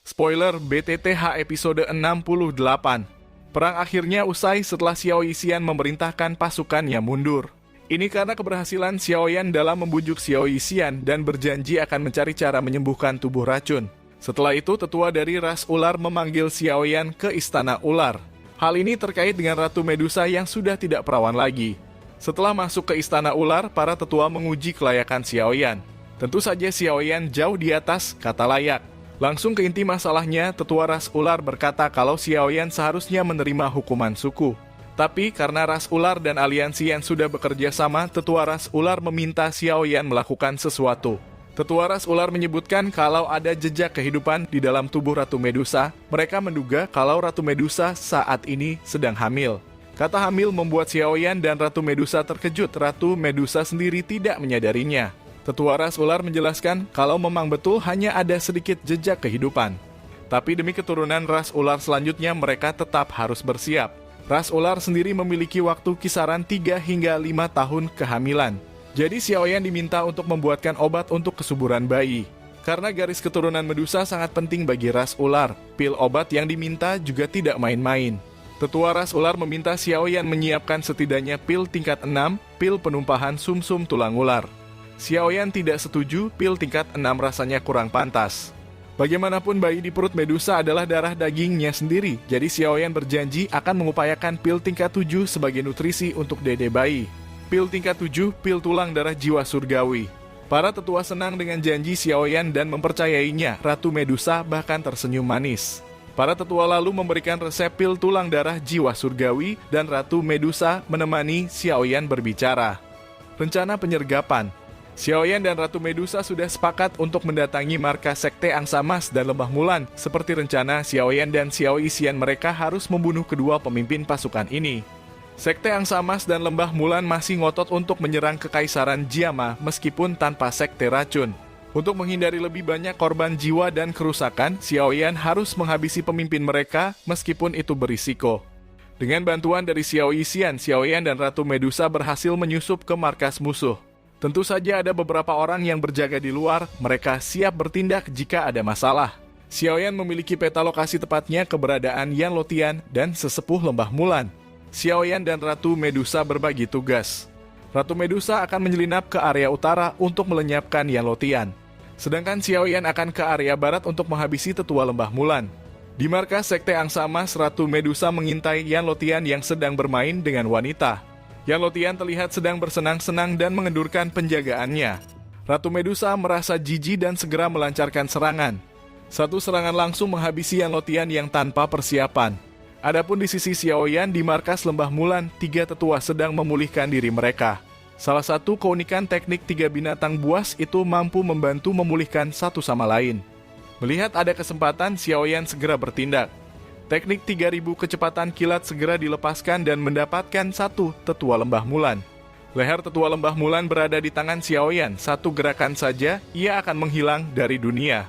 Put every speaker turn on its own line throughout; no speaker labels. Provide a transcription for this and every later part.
Spoiler BTTH episode 68. Perang akhirnya usai setelah Xiao Yixian memerintahkan pasukannya mundur. Ini karena keberhasilan Xiao Yan dalam membujuk Xiao Yixian dan berjanji akan mencari cara menyembuhkan tubuh racun. Setelah itu, tetua dari ras ular memanggil Xiao Yan ke istana ular. Hal ini terkait dengan Ratu Medusa yang sudah tidak perawan lagi. Setelah masuk ke istana ular, para tetua menguji kelayakan Xiao Yan. Tentu saja Xiao Yan jauh di atas kata layak. Langsung ke inti masalahnya, tetua ras ular berkata kalau Xiao Yan seharusnya menerima hukuman suku. Tapi karena ras ular dan aliansi yang sudah bekerja sama, tetua ras ular meminta Xiao Yan melakukan sesuatu. Tetua ras ular menyebutkan kalau ada jejak kehidupan di dalam tubuh Ratu Medusa. Mereka menduga kalau Ratu Medusa saat ini sedang hamil. Kata hamil membuat Xiao Yan dan Ratu Medusa terkejut. Ratu Medusa sendiri tidak menyadarinya. Tetua ras ular menjelaskan kalau memang betul hanya ada sedikit jejak kehidupan. Tapi demi keturunan ras ular selanjutnya mereka tetap harus bersiap. Ras ular sendiri memiliki waktu kisaran 3 hingga 5 tahun kehamilan. Jadi Xiao Yan diminta untuk membuatkan obat untuk kesuburan bayi. Karena garis keturunan Medusa sangat penting bagi ras ular, pil obat yang diminta juga tidak main-main. Tetua ras ular meminta Xiao Yan menyiapkan setidaknya pil tingkat 6, pil penumpahan sumsum tulang ular. Xiao Yan tidak setuju, pil tingkat 6 rasanya kurang pantas. Bagaimanapun bayi di perut Medusa adalah darah dagingnya sendiri, jadi Xiao Yan berjanji akan mengupayakan pil tingkat 7 sebagai nutrisi untuk dede bayi. Pil tingkat 7, pil tulang darah jiwa surgawi. Para tetua senang dengan janji Xiao Yan dan mempercayainya. Ratu Medusa bahkan tersenyum manis. Para tetua lalu memberikan resep pil tulang darah jiwa surgawi dan Ratu Medusa menemani Xiao Yan berbicara. Rencana penyergapan. Xiao Yan dan Ratu Medusa sudah sepakat untuk mendatangi markas Sekte Angsa Mas dan Lembah Mulan. Seperti rencana, Xiao Yan dan Xiao Yixian mereka harus membunuh kedua pemimpin pasukan ini. Sekte Angsa Mas dan Lembah Mulan masih ngotot untuk menyerang Kekaisaran Jiama meskipun tanpa sekte racun. Untuk menghindari lebih banyak korban jiwa dan kerusakan, Xiao Yan harus menghabisi pemimpin mereka meskipun itu berisiko. Dengan bantuan dari Xiao Yixian, Xiao Yan dan Ratu Medusa berhasil menyusup ke markas musuh. Tentu saja ada beberapa orang yang berjaga di luar, mereka siap bertindak jika ada masalah. Xiao Yan memiliki peta lokasi tepatnya keberadaan Yan Lotian dan sesepuh Lembah Mulan. Xiao Yan dan Ratu Medusa berbagi tugas. Ratu Medusa akan menyelinap ke area utara untuk melenyapkan Yan Lotian. Sedangkan Xiao Yan akan ke area barat untuk menghabisi tetua Lembah Mulan. Di markas Sekte Angsa Mas, Ratu Medusa mengintai Yan Lotian yang sedang bermain dengan wanita. Yan Lotian terlihat sedang bersenang-senang dan mengendurkan penjagaannya. Ratu Medusa merasa jijik dan segera melancarkan serangan. Satu serangan langsung menghabisi Yan Lotian yang tanpa persiapan. Adapun di sisi Xiao Yan di markas Lembah Mulan, 3 tetua sedang memulihkan diri mereka. Salah satu keunikan teknik 3 binatang buas itu mampu membantu memulihkan satu sama lain. Melihat ada kesempatan, Xiao Yan segera bertindak. Teknik 3000 kecepatan kilat segera dilepaskan dan mendapatkan satu tetua Lembah Mulan. Leher tetua Lembah Mulan berada di tangan Xiao Yan. Satu gerakan saja, ia akan menghilang dari dunia.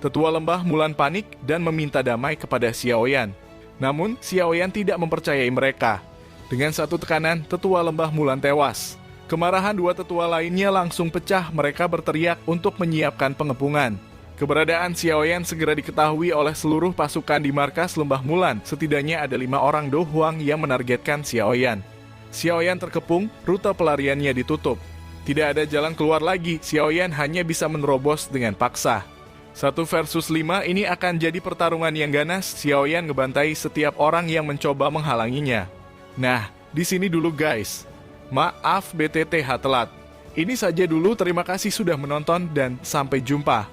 Tetua Lembah Mulan panik dan meminta damai kepada Xiao Yan. Namun, Xiao Yan tidak mempercayai mereka. Dengan satu tekanan, tetua Lembah Mulan tewas. Kemarahan 2 tetua lainnya langsung pecah, mereka berteriak untuk menyiapkan pengepungan. Keberadaan Xiao Yan segera diketahui oleh seluruh pasukan di markas Lembah Mulan. Setidaknya ada 5 orang Do Huang yang menargetkan Xiao Yan. Xiao Yan terkepung, rute pelariannya ditutup. Tidak ada jalan keluar lagi, Xiao Yan hanya bisa menerobos dengan paksa. 1 versus 5 ini akan jadi pertarungan yang ganas. Xiao Yan ngebantai setiap orang yang mencoba menghalanginya. Nah, di sini dulu guys. Maaf BTTH telat. Ini saja dulu, terima kasih sudah menonton dan sampai jumpa.